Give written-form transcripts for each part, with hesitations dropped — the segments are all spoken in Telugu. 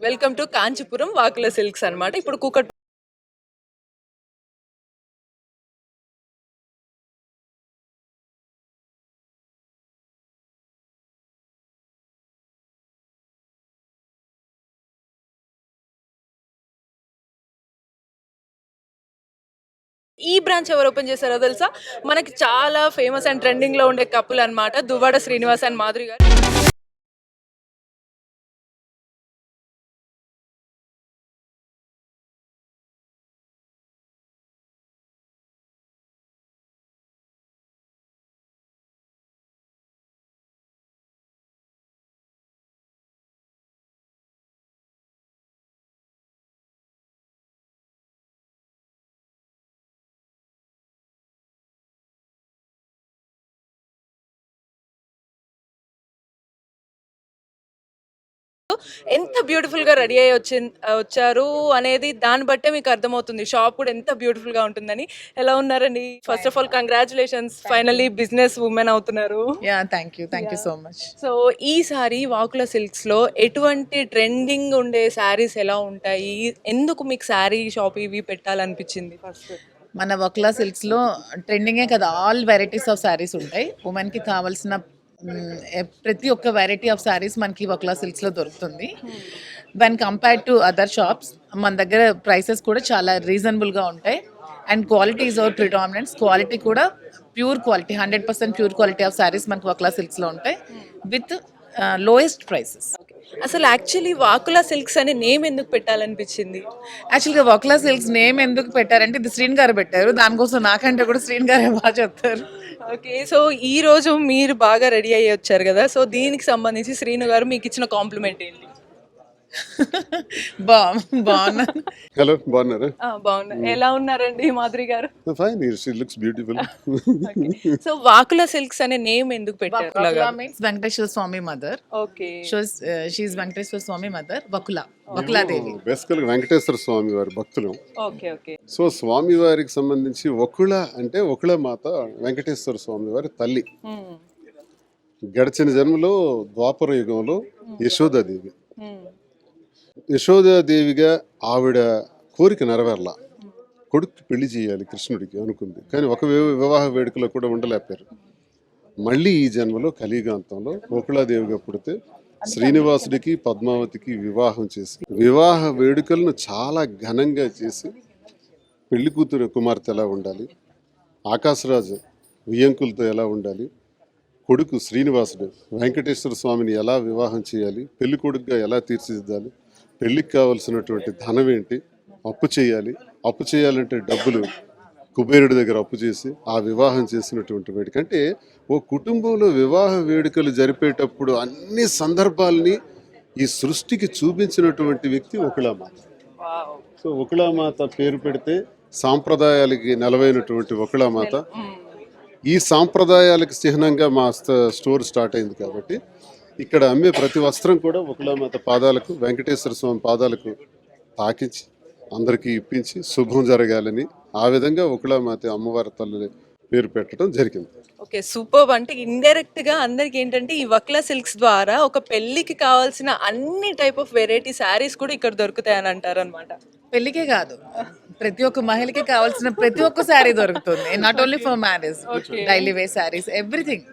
వెల్కమ్ టు కాంచీపురం వాకుల సిల్క్స్ అన్నమాట. ఇప్పుడు కూకట్ ఈ బ్రాంచ్ ఎవరు ఓపెన్ చేశారో తెలుసా? మనకి చాలా ఫేమస్ అండ్ ట్రెండింగ్‌లో ఉండే కపుల్ అన్నమాట. దువ్వాడ శ్రీనివాస్ అండ్ మాధురి గారు. ఎంత బ్యూటిఫుల్‌గా రెడీ అయ్యి వచ్చారు అనేది దాన్ని బట్టే మీకు అర్థమవుతుంది. షాప్ కూడా ఎంత బ్యూటిఫుల్‌గా ఉంటుందని. ఎలా ఉన్నారండి? First of all congratulations finally business women అవుతున్నారు. Yeah, thank you. Thank you yeah! so much. So, ఈసారి వాకుల సిల్క్స్‌లో ఎటువంటి ట్రెండింగ్ ఉండే శారీస్ ఎలా ఉంటాయి? ఎందుకు మీకు శారీ షాప్ ఇవి పెట్టాలనిపించింది ఫస్ట్? మన వక్లా సిల్క్స్లో ట్రెండింగే కదా, ఆల్ వెరైటీస్ ఆఫ్ శారీస్ ఉంటాయి. ఉమెన్కి కావాల్సిన ప్రతి ఒక్క వెరైటీ ఆఫ్ శారీస్ మనకి వక్లా సిల్క్స్లో దొరుకుతుంది. When compared to other shops మన దగ్గర ప్రైసెస్ కూడా చాలా రీజనబుల్గా ఉంటాయి. And quality is our predominants. Quality కూడా pure quality, 100% pure quality of saris మనకి వక్లా సిల్క్స్లో ఉంటాయి విత్ లోయెస్ట్ ప్రైసెస్. అసలు యాక్చువల్లీ వాకుల సిల్క్స్ అనే నేమ్ ఎందుకు పెట్టాలనిపించింది? యాక్చువల్గా వక్లా సిల్క్స్ నేమ్ ఎందుకు పెట్టారంటే ఇది శ్రీన్ గారు పెట్టారు. దానికోసం నాకంటే కూడా శ్రీన్ గారే బాగా చెప్తారు. ఓకే. సో, ఈరోజు మీరు బాగా రెడీ అయ్యి వచ్చారు గదా! సో, దీనికి సంబంధించి శ్రీను గారు మీకిచ్చిన కాంప్లిమెంట్ ఏంటి? బా బాగున్నాను. హలో బాగున్నారా? బాగున్నా. ఎలా ఉన్నారండి మాధురి గారు? Fine, she looks beautiful. Okay. So, Vakula silks అనే నేమ్ ఎందుకు పెట్టారు? Vakula means Venkateswara Swami mother. Okay. She Venkateswara Swami mother. Vakuladevi. Basically Venkateswara స్వామి వారి భక్తులు. ఓకే. ఓకే. సో స్వామి వారికి సంబంధించి వకుళ అంటే వకుళ మాత వెంకటేశ్వర స్వామి వారి తల్లి. హ్మ్. గడిచిన జన్మలో ద్వాపర యుగంలో యశోదాదేవి. హ్మ్. యశోదాదేవిగా ఆవిడ కోరిక నెరవేరలా. కొడుకు పెళ్లి చేయాలి కృష్ణుడికి అనుకుంది, కానీ ఒక వివాహ వేడుకలో కూడా ఉండలేపారు. మళ్ళీ ఈ జన్మలో కలియుగాంతంలో వకుళాదేవిగా పుడితే శ్రీనివాసుడికి పద్మావతికి వివాహం చేసి వివాహ వేడుకలను చాలా ఘనంగా చేసి పెళ్లి కూతురు కుమార్తె ఎలా ఉండాలి, ఆకాశరాజు వియ్యంకులతో ఎలా ఉండాలి, కొడుకు శ్రీనివాసుడు వెంకటేశ్వర స్వామిని ఎలా వివాహం చేయాలి, పెళ్లి కొడుకుగా ఎలా తీర్చిదిద్దాలి, పెళ్లికి కావలసినటువంటి ధనం ఏంటి, అప్పు చేయాలి, అప్పు చేయాలంటే డబ్బులు కుబేరుడి దగ్గర అప్పు చేసి ఆ వివాహం చేసినటువంటి వేడుక. అంటే ఓ కుటుంబంలో వివాహ వేడుకలు జరిపేటప్పుడు అన్ని సందర్భాల్ని ఈ సృష్టికి చూపించినటువంటి వ్యక్తి వకుళామాత. వావ్! సో వకుళామాత పేరు పెడితే సాంప్రదాయాలకి నెలవైనటువంటి వకుళామాత. ఈ సాంప్రదాయాలకు చిహ్నంగా మా స్టోర్ స్టార్ట్ అయింది కాబట్టి ఇక్కడ అమ్మే ప్రతి వస్త్రం కూడా వకుళామాత పాదాలకు, వెంకటేశ్వర స్వామి పాదాలకు తాకించి అందరికీ ఇప్పించి శుభం జరగాలని ఆ విధంగా వకుళామాత అమ్మవారి తల్లి పేరు పెట్టడం జరిగింది. ఓకే. సూపర్బ్! అంటే ఇండైరెక్ట్‌గా అందరికి ఏంటంటే ఈ వక్లా సిల్క్స్ ద్వారా ఒక పెళ్ళికి కావాల్సిన అన్ని టైప్ ఆఫ్ వెరైటీ శారీస్ కూడా ఇక్కడ దొరుకుతాయని అంటారనమాట. పెళ్లికే కాదు, ప్రతి ఒక్క మహిళకి కావాల్సిన ప్రతి ఒక్క శారీ దొరుకుతుంది. Not only for marriage, Okay. Daily wear saris, everything.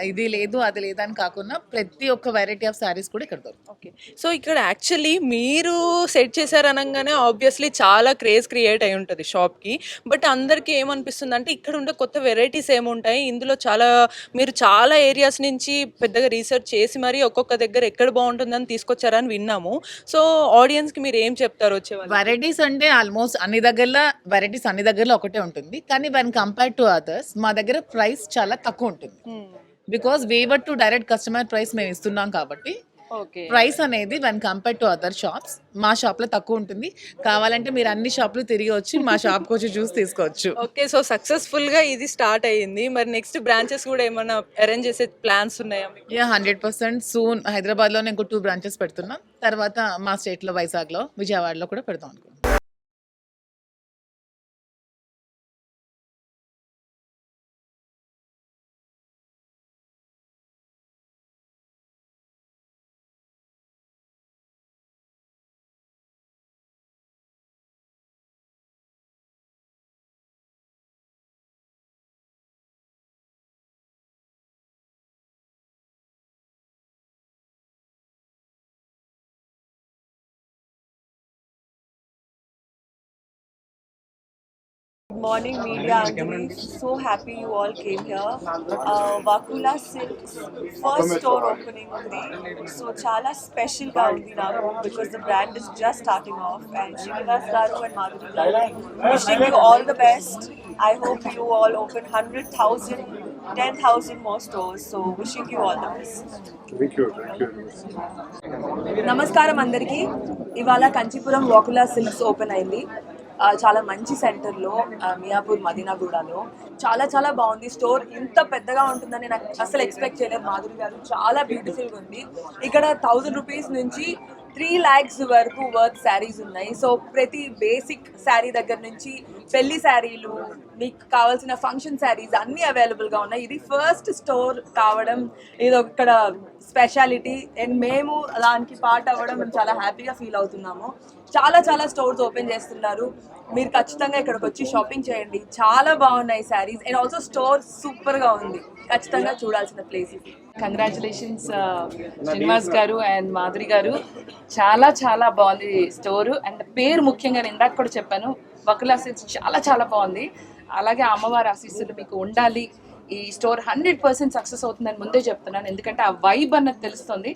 ఇది లేదు అది లేదని కాకుండా ప్రతి ఒక్క వెరైటీ ఆఫ్ శారీస్ కూడా ఇక్కడ దొరుకుతుంది. ఓకే. సో, ఇక్కడ యాక్చువల్లీ మీరు సెట్ చేశారనంగానే ఆబ్వియస్లీ చాలా క్రేజ్ క్రియేట్ అయి ఉంటది షాప్‌కి. బట్ అందరికీ ఏమనిపిస్తుందంటే ఇక్కడ ఉండే కొత్త వెరైటీస్ ఏముంటాయి? ఇందులో మీరు చాలా ఏరియాస్ నుంచి పెద్దగా రీసెర్చ్ చేసి మరి ఒక్కొక్క దగ్గర ఎక్కడ బావుంటుందని తీసుకొచ్చారని విన్నాము. సో, ఆడియన్స్‌కి మీరు ఏం చెప్తారు వచ్చేవాళ్ళకి? వెరైటీస్ అంటే ఆల్మోస్ట్ వెరైటీస్ అన్ని దగ్గరలో ఒకటే ఉంటుంది. కానీ వెన్ కంపేర్ టు అదర్స్ మా దగ్గర ప్రైస్ చాలా తక్కువ ఉంటుంది. Because waiver to direct customer price మేము ఇస్తున్నాం కాబట్టి ఓకే. ప్రైస్ అనేది when compare to other shops మా షాప్లో తక్కువ ఉంటుంది. కావాలంటే మీరు అన్ని షాపులు తిరిగి వచ్చి మా షాప్కి వచ్చి చూసి తీసుకోవచ్చు. ఓకే. సో, సక్సెస్‌ఫుల్‌గా ఇది స్టార్ట్ అయ్యింది. మరి నెక్స్ట్ బ్రాంచెస్ కూడా ఏమన్నా అరేంజ్ చేసే ప్లాన్స్ ఉన్నాయా మీకు? యా, 100% సూన్ హైదరాబాద్లోనే ఇంకో 2 బ్రాంచెస్ పెడుతున్నాం. తర్వాత మా స్టేట్లో వైజాగ్లో, విజయవాడలో కూడా పెడతాం అనుకుంటున్నాం. morning, media. Anjali, so happy you all came here. Vakula Silks first store opening undi. So chala special ga undi naaku because the brand is just starting off. And Srinivas garu and Madhuri garu, wishing you all the best. I hope you all open 100,000, 10,000 more stores. So wishing you all the best. Thank you very much. నమస్కారం అందరికీ. ఇవాళ కంచీపురం వాకులా సిల్క్స్ ఓపెన్ అయింది. చాలా మంచి సెంటర్లో, మియాపూర్ మదీనాగూడలో. చాలా చాలా బాగుంది స్టోర్. ఇంత పెద్దగా ఉంటుందని నాకు అసలు ఎక్స్పెక్ట్ చేయలేదు. మాధురి గారు చాలా బ్యూటిఫుల్గా ఉంది. ఇక్కడ 1000 రూపీస్ నుంచి 3 lakhs వరకు వర్త్ శారీస్ ఉన్నాయి. సో ప్రతి బేసిక్ శారీ దగ్గర నుంచి పెళ్లి శారీలు, మీకు కావాల్సిన ఫంక్షన్ శారీస్ అన్నీ అవైలబుల్గా ఉన్నాయి. ఇది ఫస్ట్ స్టోర్ కావడం ఇది ఇక్కడ స్పెషాలిటీ. అండ్ మేము దానికి పార్ట్ అవ్వడం మేము చాలా హ్యాపీగా ఫీల్ అవుతున్నాము. చాలా చాలా స్టోర్స్ ఓపెన్ చేస్తున్నారు. మీరు ఖచ్చితంగా ఇక్కడికి వచ్చి షాపింగ్ చేయండి. చాలా బాగున్నాయి శారీస్. అండ్ ఆల్సో స్టోర్ సూపర్గా ఉంది. ఖచ్చితంగా చూడాల్సిన ప్లేస్ ఇది. కంగ్రాచులేషన్స్ శ్రీనివాస్ గారు అండ్ మాధురి గారు. చాలా చాలా బాగుంది స్టోరు. అండ్ పేరు ముఖ్యంగా నేను ఇందాక కూడా చెప్పాను, వకులా సిల్క్స్ చాలా చాలా బాగుంది. అలాగే అమ్మవారి ఆశీస్సులు మీకు ఉండాలి. ఈ స్టోర్ 100% సక్సెస్ అవుతుందని ముందే చెప్తున్నాను, ఎందుకంటే ఆ వైబ్ అన్నది తెలుస్తుంది.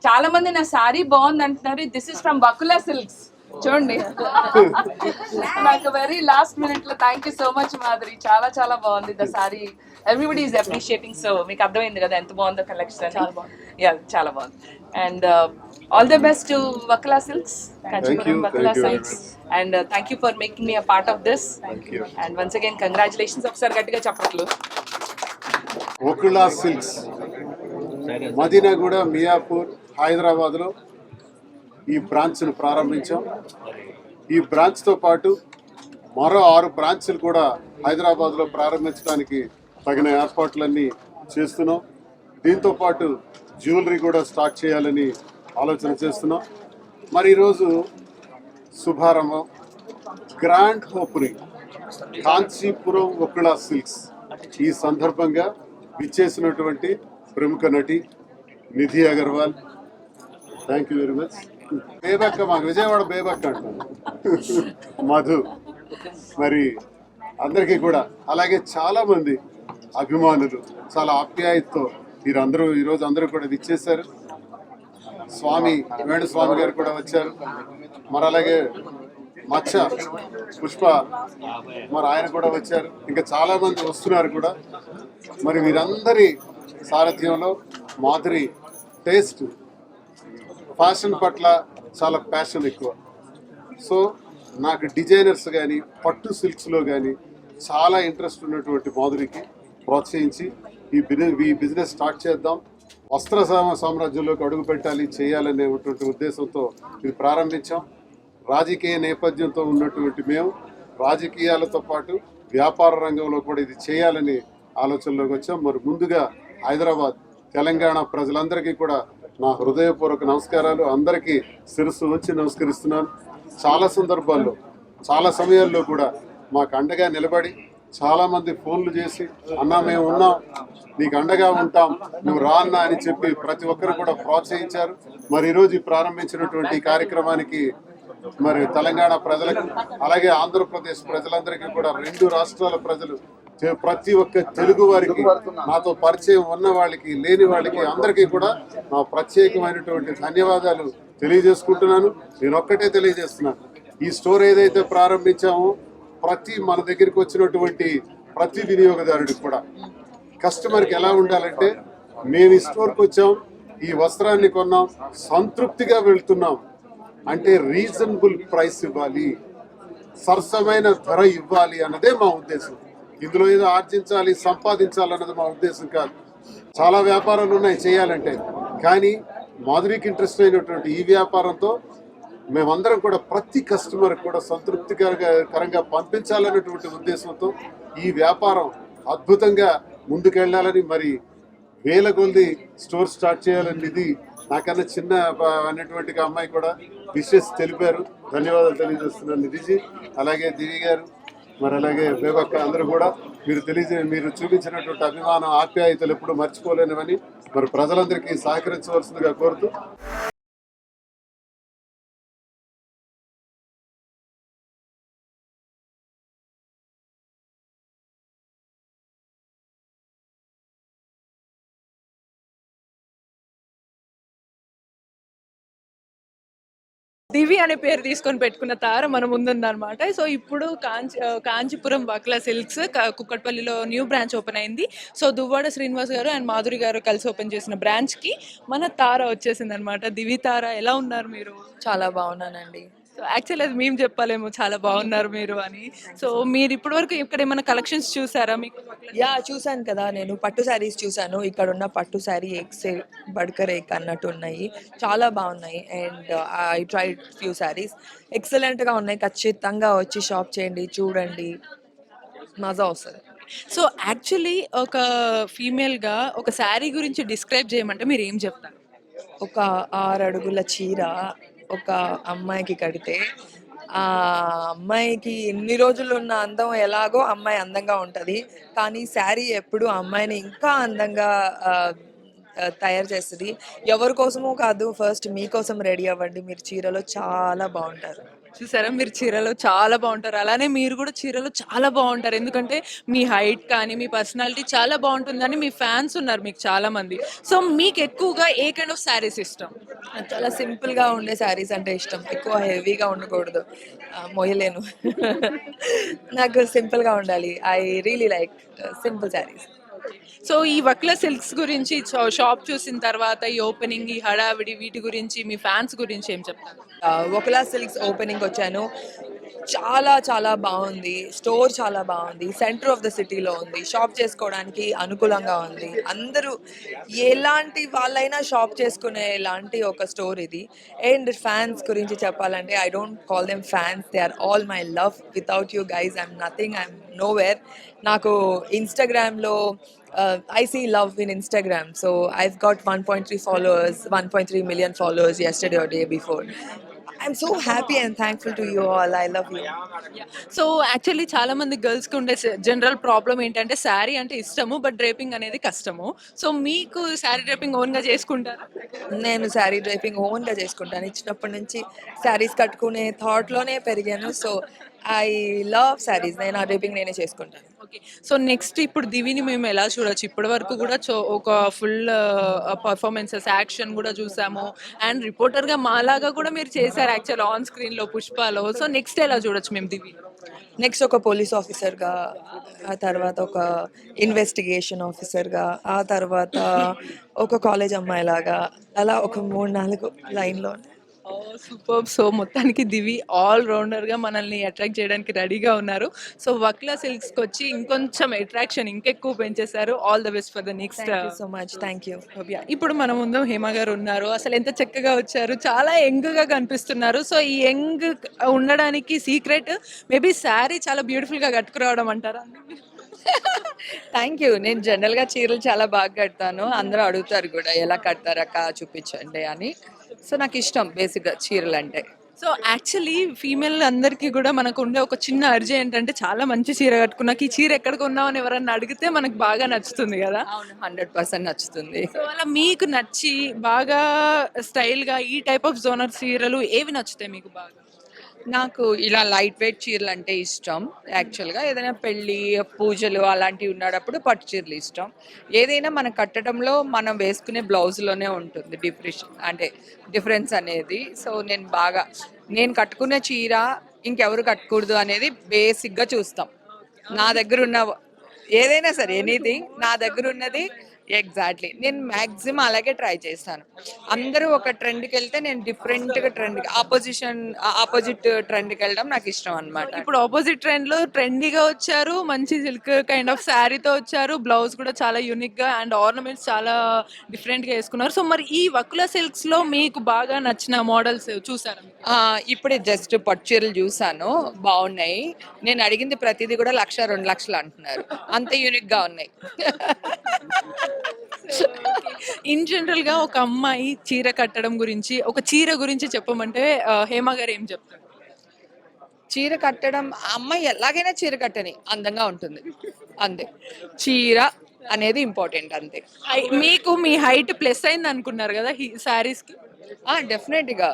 చాలా మంది నా శారీ బాగుంది అంటున్నారు. This is from Vakula silks. చూడండి, నాకు వెరీ లాస్ట్ మినిట్ లో thank you so much Madhuri. చాలా చాలా బాగుంది the sari. Everybody is appreciating. So మీకు అర్థమైంది కదా ఎంత బాగుందో కలెక్షన్. యా, చాలా బాగుంది. And all the best to Vakula silks, Kanchipuram Vakula silks. And thank you for making me a part of this. And once again congratulations. ఒకసారి గట్టిగా చెప్పట్లు. వకులా సిల్క్స్ మదీనాగూడ, మియాపూర్, హైదరాబాద్లో ఈ బ్రాంచ్ను ప్రారంభించాం. ఈ బ్రాంచ్తో పాటు మరో 6 బ్రాంచ్లు కూడా హైదరాబాద్లో ప్రారంభించడానికి తగిన ఏర్పాట్లన్నీ చేస్తున్నాం. దీంతో పాటు జ్యువెలరీ కూడా స్టార్ట్ చేయాలని ఆలోచన చేస్తున్నాం. మరి ఈరోజు శుభారంభం, grand opening Kanchipuram Vakula silks. ఈ సందర్భంగా విచ్చేసినటువంటి ప్రముఖ నటి Nidhi Agarwal, thank you very much. బేబక్క, మాకు విజయవాడ బేబక్క అంటారు, మధు, మరి అందరికీ కూడా, అలాగే చాలామంది అభిమానులు చాలా ఆప్యాయతతో వీరందరూ ఈరోజు అందరూ కూడా విచ్చేశారు. స్వామి వేణుస్వామి గారు కూడా వచ్చారు. మరి అలాగే మచ్చ పుష్ప, మరి ఆయన కూడా వచ్చారు. ఇంకా చాలామంది వస్తున్నారు కూడా. మరి వీరందరి సారథ్యంలో మాధురి టేస్ట్, ఫ్యాషన్ పట్ల చాలా ప్యాషన్ ఎక్కువ. సో నాకు డిజైనర్స్ కానీ పట్టు సిల్క్స్లో కానీ చాలా ఇంట్రెస్ట్ ఉన్నటువంటి మాధురికి ప్రోత్సహించి ఈ బిజినెస్ స్టార్ట్ చేద్దాం, వస్త్ర సామ్రాజ్యంలోకి అడుగు పెట్టాలి, చేయాలనేటువంటి ఉద్దేశంతో ఇది ప్రారంభించాం. రాజకీయ నేపథ్యంతో ఉన్నటువంటి మేము రాజకీయాలతో పాటు వ్యాపార రంగంలో కూడా ఇది చేయాలని ఆలోచనలోకి వచ్చాం. మరి ముందుగా హైదరాబాద్, తెలంగాణ ప్రజలందరికీ కూడా నా హృదయపూర్వక నమస్కారాలు. అందరికీ శిరస్సు వచ్చి నమస్కరిస్తున్నాను. చాలా సందర్భాల్లో, చాలా సమయాల్లో కూడా మాకు అండగా నిలబడి చాలామంది ఫోన్లు చేసి, అన్నా మేము ఉన్నాం, నీకు అండగా ఉంటాం, నువ్వు రా అన్నా అని చెప్పి ప్రతి ఒక్కరు కూడా ప్రోత్సహించారు. మరి ఈరోజు ప్రారంభించినటువంటి ఈ కార్యక్రమానికి మరి తెలంగాణ ప్రజలకు, అలాగే ఆంధ్రప్రదేశ్ ప్రజలందరికీ కూడా, 2 రాష్ట్రాల ప్రజలు, ప్రతి ఒక్క తెలుగు వారికి, నాతో పరిచయం ఉన్న వాళ్ళకి, లేని వాళ్ళకి, అందరికీ కూడా నా ప్రత్యేకమైనటువంటి ధన్యవాదాలు తెలియజేసుకుంటున్నాను. నేను ఒక్కటే తెలియజేస్తున్నాను, ఈ స్టోర్ ఏదైతే ప్రారంభించామో మన దగ్గరికి వచ్చినటువంటి ప్రతి వినియోగదారుడికి కూడా కస్టమర్కి ఎలా ఉండాలంటే, మేము ఈ స్టోర్కి వచ్చాం, ఈ వస్త్రాన్ని కొన్నాం, సంతృప్తిగా వెళ్తున్నాం అంటే రీజనబుల్ ప్రైస్ ఇవ్వాలి, సరసమైన ధర ఇవ్వాలి అన్నదే మా ఉద్దేశం. ఇందులో ఏదో ఆర్జించాలి, సంపాదించాలన్నది మా ఉద్దేశం కాదు. చాలా వ్యాపారాలు ఉన్నాయి చేయాలంటే, కానీ మాధురికి ఇంట్రెస్ట్ అయినటువంటి ఈ వ్యాపారంతో మేమందరం కూడా ప్రతి కస్టమర్ కూడా సంతృప్తికరంగా పంపించాలనేటువంటి ఉద్దేశంతో ఈ వ్యాపారం అద్భుతంగా ముందుకెళ్ళాలని, మరి వేల కొలది స్టోర్ స్టార్ట్ చేయాలని ఇది నాకన్నా చిన్న అనేటువంటి అమ్మాయి కూడా విషెస్ తెలిపారు. ధన్యవాదాలు తెలియజేస్తున్నాను నిధిజీ, అలాగే దివి గారు, మరి అలాగే బేబక్క, అందరూ కూడా మీరు చూపించినటువంటి అభిమానం, ఆప్యాయతలు ఎప్పుడు మర్చిపోలేనివని మరి ప్రజలందరికీ సహకరించవలసిందిగా కోరుతూ దివి అనే పేరు తీసుకొని పెట్టుకున్న తార మన ముందుందన్నమాట. సో, ఇప్పుడు కాంచీపురం వక్లా సిల్క్స్ కుక్కట్పల్లిలో న్యూ బ్రాంచ్ ఓపెన్ అయింది. సో, దువ్వాడ శ్రీనివాస్ గారు అండ్ మాధురి గారు కలిసి ఓపెన్ చేసిన బ్రాంచ్‌కి మన తార వచ్చేసిందనమాట. దివి తార ఎలా ఉన్నారు మీరు? చాలా బాగున్నానండి. సో, యాక్చువల్లీ అది మేము చెప్పాలేమో చాలా బాగున్నారు మీరు అని. సో, మీరు ఇప్పటి వరకు ఇక్కడ ఏమైనా కలెక్షన్స్ చూసారా మీకు? చూసాను కదా, నేను పట్టు శారీస్ చూసాను. ఇక్కడ ఉన్న పట్టు శారీ ఎక్సే బడ్కర్ ఎక్ అన్నట్టు ఉన్నాయి, చాలా బాగున్నాయి. And I tried few saris, ఎక్సలెంట్గా ఉన్నాయి. ఖచ్చితంగా వచ్చి షాప్ చేయండి, చూడండి, మజా వస్తుంది. సో, యాక్చువల్లీ ఒక ఫీమేల్‌గా ఒక శారీ గురించి డిస్క్రైబ్ చేయమంటే మీరు ఏం చెప్తారు? ఒక 6 అడుగుల చీర ఒక అమ్మాయికి కడితే ఆ అమ్మాయికి ఎన్ని రోజులు ఉన్న అందం ఎలాగో అమ్మాయి అందంగా ఉంటుంది, కానీ శారీ ఎప్పుడు అమ్మాయిని ఇంకా అందంగా తయారు చేస్తుంది. ఎవరి కోసమో కాదు, ఫస్ట్ మీకోసం రెడీ అవ్వండి, మీరు చీరలో చాలా బాగుంటారు. చూసారా, మీరు చీరలో చాలా బాగుంటారు. అలానే మీరు కూడా చీరలో చాలా బాగుంటారు. ఎందుకంటే మీ హైట్ కానీ మీ పర్సనాలిటీ చాలా బాగుంటుందని మీ ఫ్యాన్స్ ఉన్నారు మీకు చాలా మంది. సో, మీకు ఎక్కువగా ఏ కైండ్ ఆఫ్ శారీస్ ఇష్టం? నాకు చాలా సింపుల్గా ఉండే శారీస్ అంటే ఇష్టం, ఎక్కువ హెవీగా ఉండకూడదు, మోయలేను. నాకు సింపుల్గా ఉండాలి. I really like simple saris. So, ఈ వక్లా సిల్క్స్ గురించి షాప్ చూసిన తర్వాత ఈ ఓపెనింగ్, ఈ హడావిడి వీటి గురించి మీ ఫ్యాన్స్ గురించి ఏం చెప్తారు? వకులా సిల్క్స్ ఓపెనింగ్ వచ్చాను, చాలా చాలా బాగుంది. స్టోర్ చాలా బాగుంది, సెంటర్ ఆఫ్ ద సిటీలో ఉంది, షాప్ చేసుకోవడానికి అనుకూలంగా ఉంది. అందరూ ఎలాంటి వాళ్ళైనా షాప్ చేసుకునే ఇలాంటి ఒక స్టోర్ ఇది. అండ్ ఫ్యాన్స్ గురించి చెప్పాలంటే I don't call them fans, they are all my love. Without you guys I'm nothing, I'm nowhere. నాకు ఇన్స్టాగ్రామ్లో I see love in Instagram. So I've got 1.3 followers, 1.3 million followers yesterday or day before. I'm so happy and thankful to you all. I love you. So, actually చాలా మంది గర్ల్స్‌కి ఉండే జనరల్ ప్రాబ్లమ్ ఏంటంటే శారీ అంటే ఇష్టము, బట్ డ్రేపింగ్ అనేది కష్టము. సో, మీకు శారీ డ్రేపింగ్ ఓన్‌గా చేసుకుంటారా? నేను శారీ డ్రైపింగ్ ఓన్గా చేసుకుంటాను. ఇచ్చినప్పటి నుంచి శారీస్ కట్టుకునే థాట్లోనే పెరిగాను. So I love saris. నేను ఆ డ్రైపింగ్ నేనే చేసుకుంటాను. ఓకే. సో, నెక్స్ట్ ఇప్పుడు దివిని మేము ఎలా చూడొచ్చు? ఇప్పటి వరకు కూడా ఒక ఫుల్ పర్ఫార్మెన్సెస్, యాక్షన్ కూడా చూసాము. అండ్ రిపోర్టర్‌గా మాలాగా కూడా మీరు చేశారు యాక్చువల్ ఆన్ స్క్రీన్‌లో 'పుష్పలో'. సో, నెక్స్ట్ ఎలా చూడొచ్చు మేము దివిని? నెక్స్ట్ ఒక పోలీస్ ఆఫీసర్గా, ఆ తర్వాత ఒక ఇన్వెస్టిగేషన్ ఆఫీసర్గా, ఆ తర్వాత ఒక కాలేజ్ అమ్మాయిలాగా, అలా ఒక 3-4 లైన్లో. సూపర్బ్. సో, మొత్తానికి దివి ఆల్ రౌండర్‌గా మనల్ని అట్రాక్ట్ చేయడానికి రెడీగా ఉన్నారు. సో, వక్లా సిల్క్స్‌కి వచ్చి ఇంకొంచెం అట్రాక్షన్ ఇంకెక్కువ పెంచేశారు. All the best for the next. Thank you so much. Thank you. ఇప్పుడు మన ముందు హేమ గారు ఉన్నారు. అసలు ఎంత చక్కగా వచ్చారు. చాలా యంగ్‌గా కనిపిస్తున్నారు. సో, ఈ యంగ్ ఉండడానికి సీక్రెట్ మేబీ శారీ చాలా బ్యూటిఫుల్‌గా కట్టుకురావడం అంటారా? Thank you. నేను జనరల్‌గా చీరలు చాలా బాగా కడతాను. అందరూ అడుగుతారు కూడా ఎలా కడతారక్క చూపించండి అని. సో, నాకు ఇష్టం బేసిక్‌గా చీరలంటే. సో, యాక్చువల్లీ ఫీమేల్ అందరికీ కూడా మనకు ఉండే ఒక చిన్న అర్జీ ఏంటంటే చాలా మంచి చీర కట్టుకున్నాక ఈ చీర ఎక్కడ కొన్నావు అని ఎవరన్నా అడిగితే మనకు బాగా నచ్చుతుంది కదా. అవును, 100% నచ్చుతుంది. సో, అలా మీకు నచ్చి బాగా స్టైల్‌గా ఈ టైప్ ఆఫ్ జోనర్ చీరలు ఏవి నచ్చుతాయి మీకు బాగా? నాకు ఇలా లైట్ వెయిట్ చీరలు అంటే ఇష్టం. యాక్చువల్‌గా ఏదైనా పెళ్ళి, పూజలు అలాంటివి ఉన్నప్పుడు పట్టు చీరలు ఇష్టం. ఏదైనా మనం కట్టడంలో మనం వేసుకునే బ్లౌజ్‌లోనే ఉంటుంది డిఫరెన్స్ అనేది. సో, నేను కట్టుకున్న చీర ఇంకెవరు కట్టకూడదు అనేది బేసిక్‌గా చూస్తాం. నా దగ్గర ఉన్న ఏదైనా సరే ఎనీథింగ్ నా దగ్గర ఉన్నది ఎగ్జాక్ట్లీ నేను మ్యాక్సిమం అలాగే ట్రై చేస్తాను. అందరూ ఒక ట్రెండ్కి వెళ్తే నేను డిఫరెంట్గా ఆపోజిట్ ట్రెండ్కి వెళ్ళడం నాకు ఇష్టం అనమాట. ఇప్పుడు ఆపోజిట్ ట్రెండ్‌లో ట్రెండీగా వచ్చారు. మంచి సిల్క్ కైండ్ ఆఫ్ శారీతో వచ్చారు. బ్లౌజ్ కూడా చాలా యూనిక్‌గా అండ్ ఆర్నమెంట్స్ చాలా డిఫరెంట్‌గా వేసుకున్నారు. సో, మరి ఈ వకులా సిల్క్స్‌లో మీకు బాగా నచ్చిన మోడల్స్ చూసారా? ఇప్పుడే జస్ట్ పట్టు చీరలు చూసాను, బాగున్నాయి. నేను అడిగింది ప్రతిదీ కూడా 1,00,000, 2,00,000 అంటున్నారు. అంత యూనిక్గా ఉన్నాయి. ఇన్ జనరల్ గా ఒక అమ్మాయి చీర కట్టడం గురించి, ఒక చీర గురించి చెప్పమంటే హేమ గారు ఏం చెప్తారు? చీర కట్టడం అమ్మాయి ఎలాగైనా చీర కట్టని అందంగా ఉంటుంది అంతే. చీర అనేది ఇంపార్టెంట్ అంతే. మీకు మీ హైట్ ప్లస్ అయింది అనుకున్నారు కదా శారీస్ కి? డెఫినెట్గా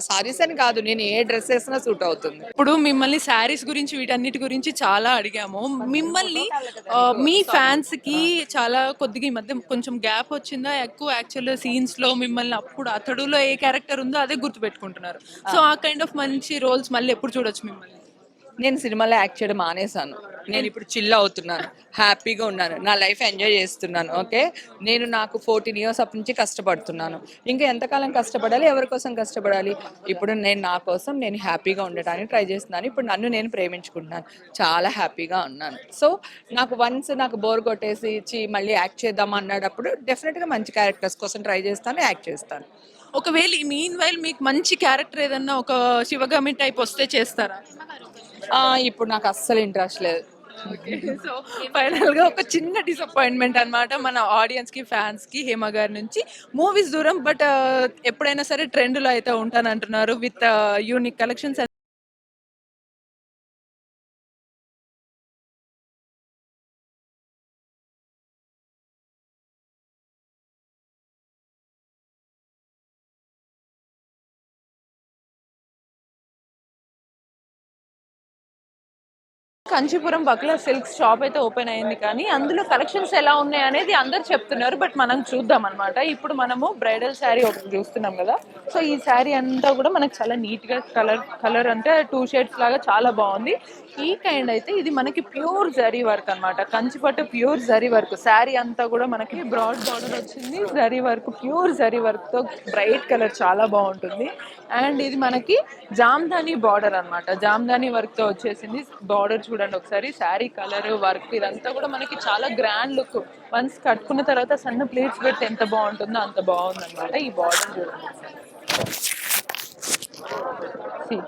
సారీస్ అని కాదు, నేను ఏ డ్రెస్ వేసినా సూట్ అవుతుంది. ఇప్పుడు మిమ్మల్ని శారీస్ గురించి వీటన్నిటి గురించి చాలా అడిగాము. మిమ్మల్ని మీ ఫ్యాన్స్‌కి చాలా కొద్దిగా ఈ మధ్య కొంచెం గ్యాప్ వచ్చిందా? ఎక్కువ యాక్చువల్ సీన్స్‌లో మిమ్మల్ని అప్పుడు 'అతడులో' ఏ క్యారెక్టర్ ఉందో అదే గుర్తుపెట్టుకుంటున్నారు. సో, ఆ కైండ్ ఆఫ్ మంచి రోల్స్ మళ్ళీ ఎప్పుడు చూడొచ్చు మిమ్మల్ని? నేను సినిమాలో యాక్ట్ చేయడం మానేశాను. నేను ఇప్పుడు చిల్ అవుతున్నాను, హ్యాపీగా ఉన్నాను, నా లైఫ్ ఎంజాయ్ చేస్తున్నాను. ఓకే, నేను నాకు 14 ఇయర్స్ అప్పటి నుంచి కష్టపడుతున్నాను. ఇంకా ఎంతకాలం కష్టపడాలి, ఎవరి కోసం కష్టపడాలి? ఇప్పుడు నేను నా కోసం నేను హ్యాపీగా ఉండడానికి ట్రై చేస్తున్నాను. ఇప్పుడు నన్ను నేను ప్రేమించుకుంటున్నాను, చాలా హ్యాపీగా ఉన్నాను. సో నాకు వన్స్ నాకు బోర్ కొట్టేసి మళ్ళీ యాక్ట్ చేద్దాం అన్నప్పుడు డెఫినెట్గా మంచి క్యారెక్టర్స్ కోసం ట్రై చేస్తాను, యాక్ట్ చేస్తాను. ఒకవేళ ఈ మీన్ వైల్ మీకు మంచి క్యారెక్టర్ ఏదన్నా ఒక 'శివగామి' టైప్ వస్తే చేస్తారా? ఇప్పుడు నాకు అస్సలు ఇంట్రెస్ట్ లేదు. సో ఫైనల్‌గా ఒక చిన్న డిసప్పాయింట్‌మెంట్ అన్నమాట మన ఆడియన్స్‌కి, ఫ్యాన్స్‌కి హేమ గారి నుంచి. మూవీస్ దూరం బట్ ఎప్పుడైనా సరే ట్రెండ్‌లో అయితే ఉంటానంటున్నారు with unique collections. Kanchipuram Vakula silks shop అయితే ఓపెన్ అయింది కానీ అందులో కలెక్షన్స్ ఎలా ఉన్నాయి అనేది అందరు చెప్తున్నారు. బట్ మనం చూద్దాం అనమాట. ఇప్పుడు మనము బ్రైడల్ శారీ ఒకటి చూస్తున్నాం కదా. సో ఈ శారీ అంతా కూడా మనకు చాలా నీట్ గా కలర్ అంటే 2 షేడ్స్ లాగా చాలా బాగుంది. ఈ కైండ్ అయితే ఇది మనకి ప్యూర్ జరీ వర్క్ అనమాట. కంచిపట్టు ప్యూర్ జరీ వర్క్. శారీ అంతా కూడా మనకి బ్రాడ్ బార్డర్ వచ్చింది. Zari work, pure zari work తో బ్రైట్ కలర్ చాలా బాగుంటుంది. అండ్ ఇది మనకి జామ్దాని బార్డర్ అన్నమాట. జామ్దాని వర్క్ తో వచ్చేసింది. బార్డర్ చూడండి ఒకసారి. శారీ కలర్ వర్క్ ఇదంతా కూడా మనకి చాలా గ్రాండ్ లుక్. వన్స్ కట్టుకున్న తర్వాత సన్న ప్లేట్స్ పెడితే ఎంత బాగుంటుందో అంత బాగుంది అనమాట. ఈ బార్డర్ చూడండి ఒకసారి. See.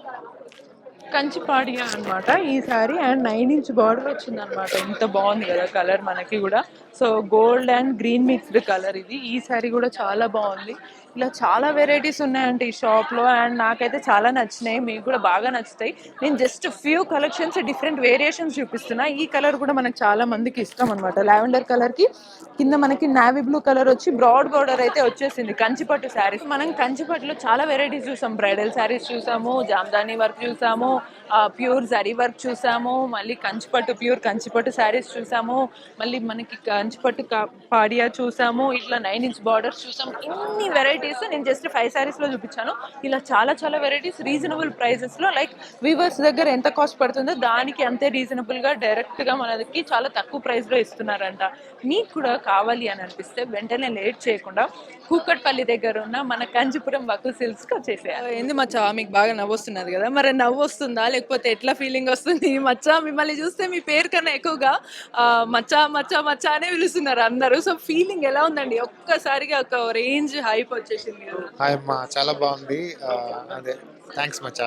కంచిపాడియా అన్నమాట ఈ సారీ. అండ్ 9 ఇంచ్ బార్డర్ వచ్చింది అనమాట. ఎంత బాగుంది కదా కలర్ మనకి కూడా. So gold and green mixed colour ఇది. ఈ సారీ కూడా చాలా బాగుంది. ఇలా చాలా వెరైటీస్ ఉన్నాయంటే ఈ షాప్లో. అండ్ నాకైతే చాలా నచ్చినాయి, మీకు కూడా బాగా నచ్చుతాయి. నేను just few collections different variations చూపిస్తున్నా. ఈ కలర్ కూడా మనకు చాలా మందికి ఇష్టం అనమాట. లావెండర్ కలర్కి కింద మనకి నావీ బ్లూ కలర్ వచ్చి బ్రాడ్ బార్డర్ అయితే వచ్చేసింది. కంచిపట్టు శారీస్ మనం కంచిపట్టులో చాలా వెరైటీస్ చూసాం. బ్రైడల్ శారీస్ చూసాము, జామ్దాని వర్క్ చూసాము, ప్యూర్ జరీ వర్క్ చూసాము, మళ్ళీ కంచిపట్టు ప్యూర్ కంచిపట్టు శారీస్ చూసాము, మళ్ళీ మనకి కంచిపట్టు పాడియా చూసాము, ఇట్లా 9 ఇంచ్ బార్డర్స్ చూసాము. ఇన్ని వెరైటీస్ నేను జస్ట్ 5 శారీస్లో చూపించాను. ఇలా చాలా చాలా వెరైటీస్ రీజనబుల్ ప్రైజెస్లో, లైక్ వీవర్స్ దగ్గర ఎంత కాస్ట్ పడుతుందో దానికి అంతే రీజనబుల్గా డైరెక్ట్గా మనకి చాలా తక్కువ ప్రైస్లో ఇస్తున్నారంట. మీకు కూడా కావాలి అని అనిపిస్తే వెంటనే లేట్ చేయకుండా కూకట్పల్లి దగ్గర ఉన్న మన కంచిపురం వకు సిల్క్స్కి వచ్చేసేయాలి. ఏంది మచ్చా మీకు బాగా నవ్వు వస్తున్నది కదా, మరి నవ్వు వస్తుందా లేకపోతే ఎట్లా ఫీలింగ్ వస్తుంది? మచ్చా మిమ్మల్ని చూస్తే మీ పేరు కన్నా ఎక్కువగా మచ్చా మచ్చా మచ్చా అనే పిలుస్తున్నారు అందరూ. సో ఫీలింగ్ ఎలా ఉందండి? ఒక్కసారిగా ఒక రేంజ్ హైప్ వచ్చేసింది కదా. హాయ్ అమ్మా, చాలా బాగుంది. అదే థ్యాంక్స్ మచ్చా.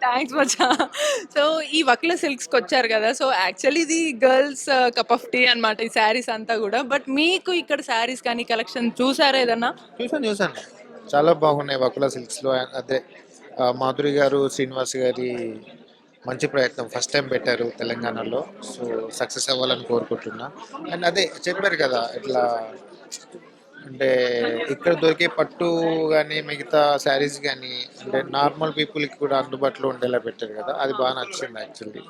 థ్యాంక్స్ మచ్చా. సో ఈ వక్ల సిల్క్స్కి వచ్చారు కదా. సో యాక్చువల్లీ ఇది గర్ల్స్ కప్ ఆఫ్ టీ అనమాట ఈ శారీస్ అంతా కూడా. బట్ మీకు ఇక్కడ శారీస్ కానీ కలెక్షన్ చూసారా ఏదన్నా? చూసాను, చాలా బాగున్నాయి వకులా సిల్క్స్లో. అదే మాధురి గారు, శ్రీనివాస్ గారి మంచి ప్రయత్నం, ఫస్ట్ టైం పెట్టారు తెలంగాణలో. సో సక్సెస్ అవ్వాలని కోరుకుంటున్నా. అండ్ అదే చెప్పారు కదా, ఇట్లా అంటే ఇక్కడ దొరికే పట్టు కానీ మిగతా శారీస్ కానీ అంటే నార్మల్ పీపుల్కి కూడా అందుబాటులో ఉండేలా పెట్టారు కదా, అది బాగా నచ్చింది యాక్చువల్లీ.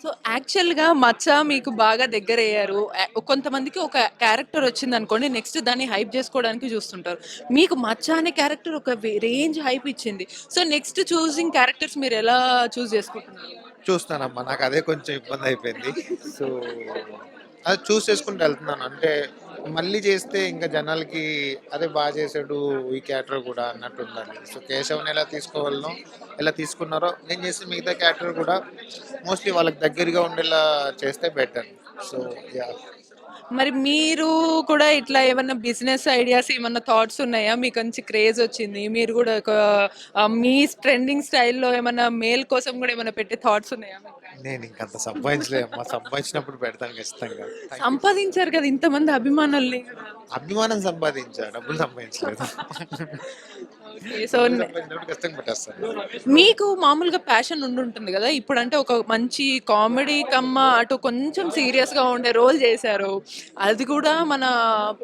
సో యాక్చువల్గా మచ్చా మీకు బాగా దగ్గర అయ్యారు. కొంతమందికి ఒక క్యారెక్టర్ వచ్చింది అనుకోండి, నెక్స్ట్ దాన్ని హైప్ చేసుకోవడానికి చూస్తుంటారు. మీకు మచ్చా అనే క్యారెక్టర్ ఒక రేంజ్ హైప్ ఇచ్చింది. సో నెక్స్ట్ చూసింగ్ క్యారెక్టర్స్ మీరు ఎలా చూస్ చేసుకుంటున్నారు? చూస్తానమ్మా, నాకు అదే కొంచెం ఇబ్బంది అయిపోయింది. సో అది చూస్ చేసుకుంటూ వెళ్తున్నాను. అంటే మళ్ళీ చేస్తే ఇంకా జనాలకి అదే బాగా చేశాడు ఈ క్యారెక్టర్ కూడా అన్నట్టు ఉండాలి. సో కేశవ్ని ఎలా తీసుకోవాలనో, ఎలా తీసుకున్నారో నేను చేసిన మిగతా క్యారెక్టర్ కూడా మోస్ట్లీ వాళ్ళకి దగ్గరగా ఉండేలా చేస్తే బెటర్. So yeah. మరి మీరు కూడా ఇట్లా ఏమన్నా బిజినెస్ ఐడియాస్ ఏమన్నా థాట్స్ ఉన్నాయా? మీకు మంచి క్రేజ్ వచ్చింది, మీరు కూడా ఒక మీ ట్రెండింగ్ స్టైల్లో ఏమన్నా మేల్ కోసం కూడా ఏమన్నా పెట్టే థాట్స్ ఉన్నాయా? నేను ఇంకంత సంపాదించలేమ్మా, సంపాదించినప్పుడు పెడతాను ఖచ్చితంగా. సంపాదించారు కదా ఇంతమంది అభిమానుల్ని. అభిమానం సంపాదించా, డబ్బులు సంపాదించలేదు. ఓకే. సో ఖచ్చితంగా పెట్టేస్తాను. మీకు మామూలుగా ప్యాషన్ ఉండుంటుంది గదా! ఇప్పుడంటే ఒక మంచి కామెడీ అటు కొంచెం సీరియస్‌గా ఉండే రోల్ చేశారు. అది గూడా మన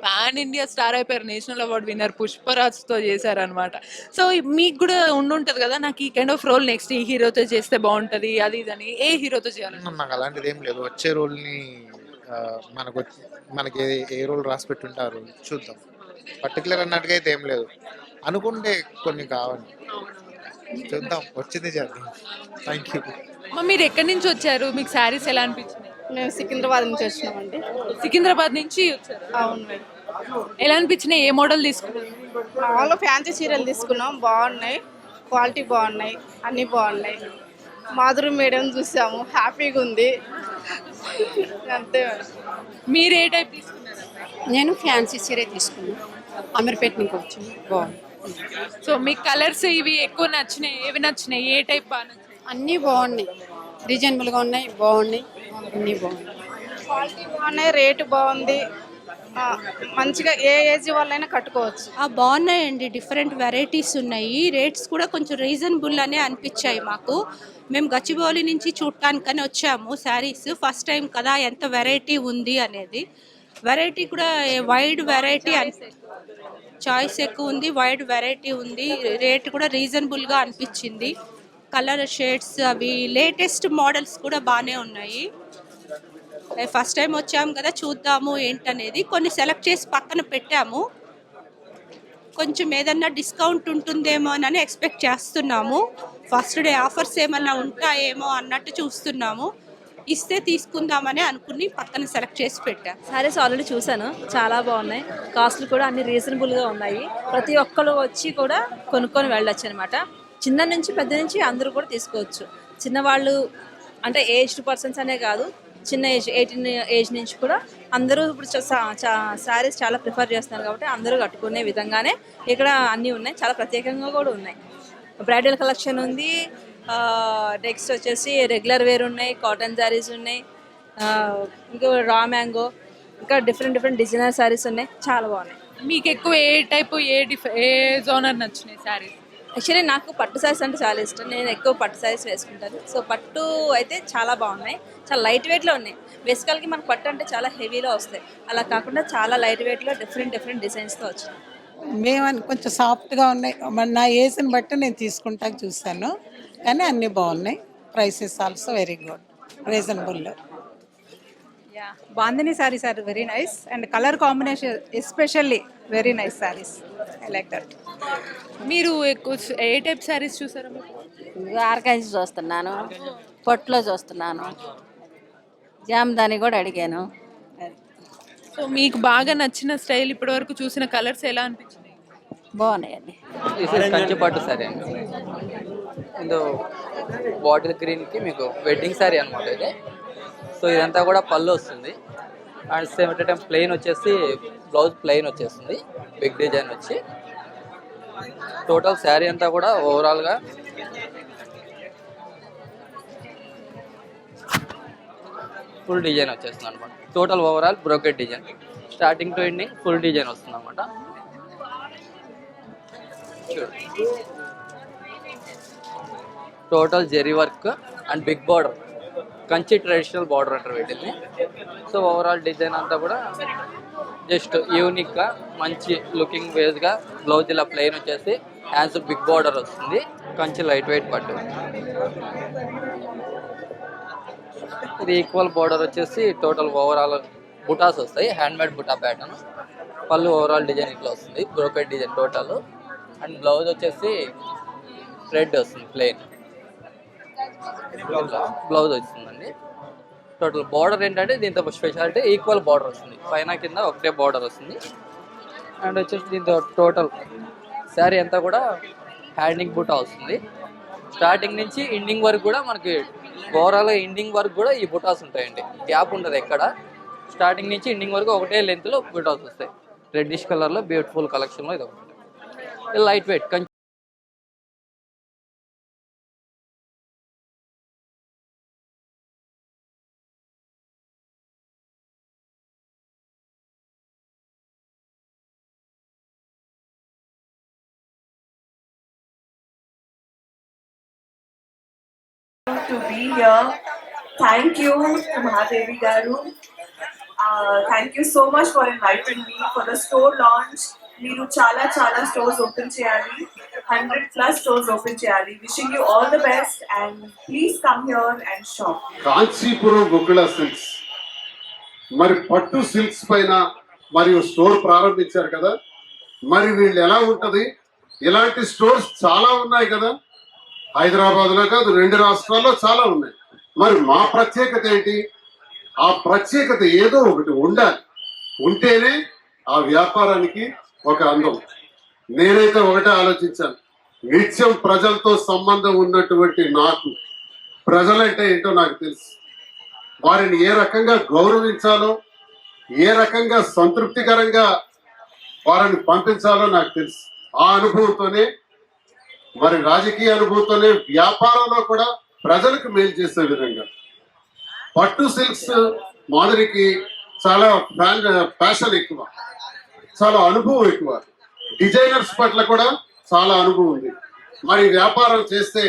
పాన్ ఇండియా స్టార్ అయిపోయారు. నేషనల్ అవార్డ్ విన్నర్ 'పుష్పరాజ్‌తో' చేశారనమాట. సో, మీకు గూడా ఉండుంటది గదా! నాకు ఈ కైండ్ ఆఫ్ రోల్ నెక్స్ట్ ఈ హీరోతో చేస్తే బావుంటది అది ఇది అని. ఏ హీరోతో చేయాలని? నాకు అలాంటిది ఏం లేదు. వచ్చే రోల్ని మనకు మనకి ఏ రోల్ రాసి పెట్టుంటారు చూద్దాం. పర్టికులర్ అన్నట్టుగా అయితే ఏం లేదు. అనుకుంటే కొన్ని కావాలి. చూద్దాం, వచ్చింది చేద్దాం. Thank you. మీరు ఎక్కడి నుంచి వచ్చారు? మీకు శారీస్ ఎలా అనిపించినాయి? మేము సికింద్రాబాద్ నుంచి వచ్చినామండి. సికింద్రాబాద్ నుంచి వచ్చారా? అవును మేడం. ఎలా అనిపించినాయి? ఏ మోడల్ తీసుకున్నారు? మామూలుగా ఫ్యాన్సీ చీరలు తీసుకున్నాం, బాగున్నాయి, క్వాలిటీ బాగున్నాయి, అన్నీ బాగున్నాయి. మాధురి మేడం చూసాము, హ్యాపీగా ఉంది. అంతే మేడం. మీరు ఏ టైప్ తీసుకున్నారు? నేను ఫ్యాన్సీ చీరే తీసుకున్నాను. అమీర్పేట నుంచి వచ్చింది, బాగుంది. సో మీకు కలర్స్ ఇవి ఎక్కువ నచ్చినాయి? ఏవి నచ్చినాయి? ఏ టైప్ బాగా నచ్చింది? అన్నీ బాగున్నాయి, రీజనబుల్గా ఉన్నాయి, బాగున్నాయి, అన్నీ బాగున్నాయి. క్వాలిటీ బాగున్నాయి, రేటు బాగుంది. ఆ, మంచిగా ఏ ఏజ్ వాళ్ళైనా కట్టుకోవచ్చు. బాగున్నాయండి, డిఫరెంట్ వెరైటీస్ ఉన్నాయి. రేట్స్ కూడా కొంచెం రీజనబుల్ అనే అనిపించాయి మాకు. మేము గచ్చిబౌలి నుంచి చూడటానికని వచ్చాము శారీస్. ఫస్ట్ టైం కదా, ఎంత వెరైటీ ఉంది అనేది. వెరైటీ కూడా వైడ్ వెరైటీ, చాయిస్ ఎక్కువ ఉంది, వైడ్ వెరైటీ ఉంది. రేట్ కూడా రీజనబుల్గా అనిపించింది. కలర్ షేడ్స్ అవి లేటెస్ట్ మోడల్స్ కూడా బాగానే ఉన్నాయి. ఫస్ట్ టైం వచ్చాము కదా, చూద్దాము ఏంటనేది. కొన్ని సెలెక్ట్ చేసి పక్కన పెట్టాము. కొంచెం ఏదన్నా డిస్కౌంట్ ఉంటుందేమో అని ఎక్స్పెక్ట్ చేస్తున్నాము. ఫస్ట్ డే ఆఫర్స్ ఏమన్నా ఉంటాయేమో అన్నట్టు చూస్తున్నాము. ఇస్తే తీసుకుందామని అనుకుని పక్కన సెలెక్ట్ చేసి పెట్టాం. శారీస్ ఆల్రెడీ చూశాను, చాలా బాగున్నాయి. కాస్ట్లు కూడా అన్ని రీజనబుల్గా ఉన్నాయి. ప్రతి ఒక్కరు వచ్చి కూడా కొనుక్కొని వెళ్ళొచ్చు అనమాట. చిన్న నుంచి పెద్ద నుంచి అందరూ కూడా తీసుకోవచ్చు. చిన్నవాళ్ళు అంటే ఏజ్డ్ పర్సన్స్ అనే కాదు, చిన్న ఏజ్ 18 ఏజ్ నుంచి కూడా అందరూ ఇప్పుడు శారీస్ చాలా ప్రిఫర్ చేస్తున్నారు కాబట్టి అందరూ కట్టుకునే విధంగానే ఇక్కడ అన్నీ ఉన్నాయి. చాలా ప్రత్యేకంగా కూడా ఉన్నాయి. బ్రైడల్ కలెక్షన్ ఉంది, నెక్స్ట్ వచ్చేసి రెగ్యులర్ వేర్ ఉన్నాయి, కాటన్ శారీస్ ఉన్నాయి, ఇంకా రా మ్యాంగో, ఇంకా డిఫరెంట్ డిజైనర్ శారీస్ ఉన్నాయి. చాలా బాగున్నాయి. మీకు ఎక్కువ ఏ టైప్ ఏ జోనర్ నచ్చినాయి శారీస్? యాక్చువల్లీ నాకు పట్టు శారీస్ అంటే చాలా ఇష్టం. నేను ఎక్కువ పట్టు శారీస్ వేసుకుంటాను. సో పట్టు అయితే చాలా బాగున్నాయి, చాలా లైట్ వెయిట్లో ఉన్నాయి. బేసికల్గా మనకు పట్టు అంటే చాలా హెవీలో వస్తాయి, అలా కాకుండా చాలా లైట్ వెయిట్లో డిఫరెంట్ డిజైన్స్తో వచ్చాయి. మేము కొంచెం సాఫ్ట్గా ఉన్నాయి. మరి నా ఏజ్ని బట్టి నేను తీసుకుంటా చూస్తాను, కానీ అన్నీ బాగున్నాయి. Prices also very good, reasonable. Yeah, bandhani saris are very nice and colour combination especially very nice saris. I like that. మీరు ఎక్కువ ఏ టైప్ శారీస్ చూసారా? ఆర్గాన్స్ చూస్తున్నాను, పొట్టులో చూస్తున్నాను, జామ్దాని కూడా అడిగాను. సో మీకు బాగా నచ్చిన స్టైల్ ఇప్పటి వరకు చూసిన కలర్స్ ఎలా అనిపించినాయి? బాగున్నాయండి. కంచి పట్టు సారీ అండి. ఇందు బాటిల్ గ్రీన్కి మీకు వెడ్డింగ్ శారీ అనమాట ఇది. సో ఇదంతా కూడా పళ్ళు వస్తుంది and same at time plain వచ్చేసి బ్లౌజ్ ప్లెయిన్ వచ్చేస్తుంది, బిగ్ డిజైన్ వచ్చి. టోటల్ శారీ అంతా కూడా ఓవరాల్గా ఫుల్ డిజైన్ వచ్చేస్తుంది అనమాట. Total overall brocade design starting to ending full design వస్తుంది అనమాట. Total zari work and big border, Kanchi traditional border అంటారు వీటిని. సో ఓవరాల్ డిజైన్ అంతా కూడా జస్ట్ యూనిక్గా మంచి లుకింగ్ వేస్గా బ్లౌజ్ ఇలా ప్లెయిన్ వచ్చేసి హ్యాండ్స్ బిగ్ బార్డర్ వస్తుంది, కంచి లైట్ వెయిట్ పట్టు. ఇది ఈక్వల్ బార్డర్ వచ్చేసి టోటల్ ఓవరాల్ బుటాస్ వస్తాయి, హ్యాండ్మేడ్ బుటా ప్యాటర్న్. పళ్ళు ఓవరాల్ డిజైన్ ఇట్లా వస్తుంది, brocade design total. And blouse వచ్చేసి రెడ్ వస్తుంది ప్లెయిన్ బ్లౌజ్ వస్తుందండి. టోటల్ బార్డర్ ఏంటంటే దీంతో స్పెషాలిటీ ఈక్వల్ బార్డర్ వస్తుంది, పైన కింద ఒకటే బార్డర్ వస్తుంది. అండ్ వచ్చేసి దీంతో టోటల్ శారీ అంతా కూడా హ్యాండింగ్ బూటా వస్తుంది. స్టార్టింగ్ నుంచి ఎండింగ్ వరకు కూడా మనకి ఓవరాల్గా ఎండింగ్ వరకు కూడా ఈ బుటాస్ ఉంటాయండి, గ్యాప్ ఉండదు ఎక్కడ. స్టార్టింగ్ నుంచి ఎండింగ్ వరకు ఒకటే లెంత్లో బుటాస్ వస్తాయి. రెడ్డిష్ కలర్లో బ్యూటిఫుల్ కలెక్షన్లో ఇది ఒకటి light weight to be here. Thank you to Mahadevi Garu. Thank you so much for inviting me for the store launch. మీరు చాలా చాలా స్టోర్స్ ఓపెన్ చేయాలి, 100+ స్టోర్స్ ఓపెన్ చేయాలి. Wishing you all the best and please come here and shop. Kanchipuram Gokula silks మరి పట్టు సిల్క్స్ పైన మరియు స్టోర్ ప్రారంభించారు కదా, మరి వీళ్ళు ఎలా ఉంటది? ఇలాంటి స్టోర్స్ చాలా ఉన్నాయి కదా, హైదరాబాద్ లో కాదు 2 రాష్ట్రాల్లో చాలా ఉన్నాయి. మరి మా ప్రత్యేకత ఏంటి? ఆ ప్రత్యేకత ఏదో ఒకటి ఉండాలి, ఉంటేనే ఆ వ్యాపారానికి ఒక అందం. నేనైతే ఒకటే ఆలోచించాను, నిత్యం ప్రజలతో సంబంధం ఉన్నటువంటి నాకు ప్రజలంటే ఏంటో నాకు తెలుసు. వారిని ఏ రకంగా గౌరవించాలో, ఏ రకంగా సంతృప్తికరంగా వారిని పంపించాలో నాకు తెలుసు. ఆ అనుభవంతోనే, మరి రాజకీయ అనుభవంతోనే వ్యాపారంలో కూడా ప్రజలకు మేలు చేసే విధంగా పట్టు సిల్క్స్ మాదిరికి చాలా ప్యాషన్ ఎక్కువ, చాలా అనుభవం ఎక్కువ, డిజైనర్స్ పట్ల కూడా చాలా అనుభవం ఉంది. మరి వ్యాపారం చేస్తే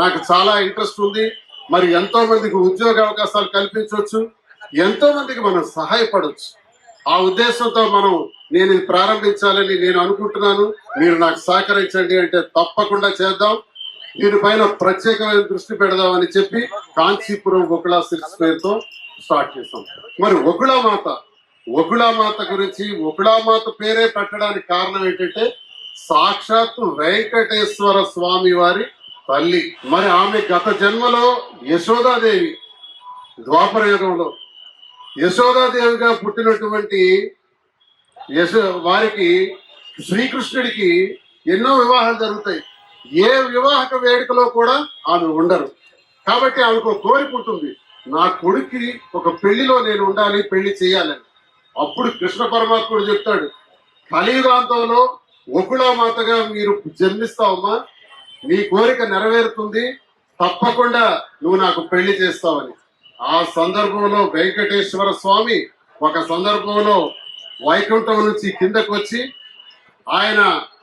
నాకు చాలా ఇంట్రెస్ట్ ఉంది. మరి ఎంతో మందికి ఉద్యోగ అవకాశాలు కల్పించవచ్చు, ఎంతో మందికి మనం సహాయపడవచ్చు. ఆ ఉద్దేశంతో నేను ఇది ప్రారంభించాలని నేను అనుకుంటున్నాను. మీరు నాకు సహకరించండి అంటే తప్పకుండా చేద్దాం. దీనిపైన ప్రత్యేకమైన దృష్టి పెడదామని చెప్పి కాంచీపురం గోకుల సిల్క్స్ పేరుతో స్టార్ట్ చేస్తాం. మరి ఒకుళామాత గురించి, ఒకుళామాత పేరే పెట్టడానికి కారణం ఏంటంటే సాక్షాత్తు వెంకటేశ్వర స్వామి వారి తల్లి. మరి ఆమె గత జన్మలో యశోదాదేవి, ద్వాపర యుగంలో యశోదాదేవిగా పుట్టినటువంటి వారికి శ్రీకృష్ణుడికి ఎన్నో వివాహాలు జరుగుతాయి. ఏ వివాహక వేడుకలో కూడా ఆమె ఉండరు. కాబట్టి ఆమెకు కోరిక ఉంటుంది, నా కొడుక్కి ఒక పెళ్లిలో నేను ఉండాలి, పెళ్లి చేయాలని. అప్పుడు కృష్ణ పరమాత్ముడు చెప్తాడు, కలియుగాంతంలో ఒకుళామాతగా మీరు జన్మిస్తావమ్మా, నీ కోరిక నెరవేరుతుంది, తప్పకుండా నువ్వు నాకు పెళ్లి చేస్తావని. ఆ సందర్భంలో వెంకటేశ్వర స్వామి ఒక సందర్భంలో వైకుంఠం నుంచి కిందకు వచ్చి ఆయన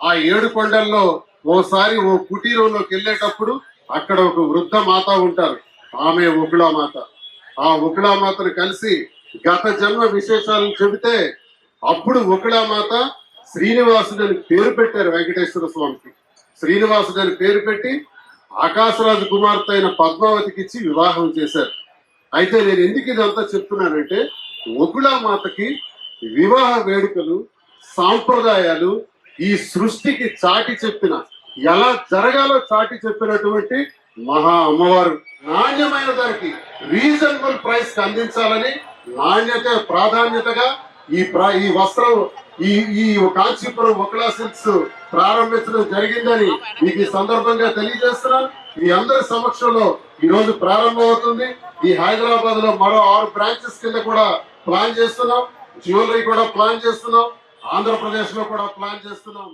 ఆ 7 కొండల్లో ఓసారి ఓ కుటీరంలోకి వెళ్ళేటప్పుడు అక్కడ ఒక వృద్ధ మాత ఉంటారు, ఆమె ఒకుళామాత. ఆ ఒకుళామాతను కలిసి గత జన్మ విశేషాలను చెబితే అప్పుడు ఒకుళామాత శ్రీనివాసుడు అని పేరు పెట్టారు వెంకటేశ్వర స్వామికి. శ్రీనివాసుడు అని పేరు పెట్టి ఆకాశరాజు కుమార్తె అయిన పద్మావతికి ఇచ్చి వివాహం చేశారు. అయితే నేను ఎందుకు ఇదంతా చెప్తున్నానంటే, ఒకుళామాతకి వివాహ వేడుకలు, సాంప్రదాయాలు ఈ సృష్టికి చాటి చెప్పిన, ఎలా జరగాలో చాటి చెప్పినటువంటి మహా అమ్మవారు. నాణ్యమైన దానికి రీజనబుల్ ప్రైస్ అందించాలని నాణ్యత ప్రాధాన్యతగా ఈ వస్త్రం ఈ కాంచీపురం ఒకుళ సిల్క్స్ ప్రారంభించడం జరిగిందని మీకు ఈ సందర్భంగా తెలియజేస్తున్నాను. మీ అందరి సమక్షంలో ఈ రోజు ప్రారంభం అవుతుంది. ఈ హైదరాబాద్ లో మరో 6 బ్రాంచెస్ కింద కూడా ప్లాన్ చేస్తున్నాం, జ్యువెలరీ కూడా ప్లాన్ చేస్తున్నాం, ఆంధ్రప్రదేశ్ లో కూడా ప్లాన్ చేస్తున్నాం.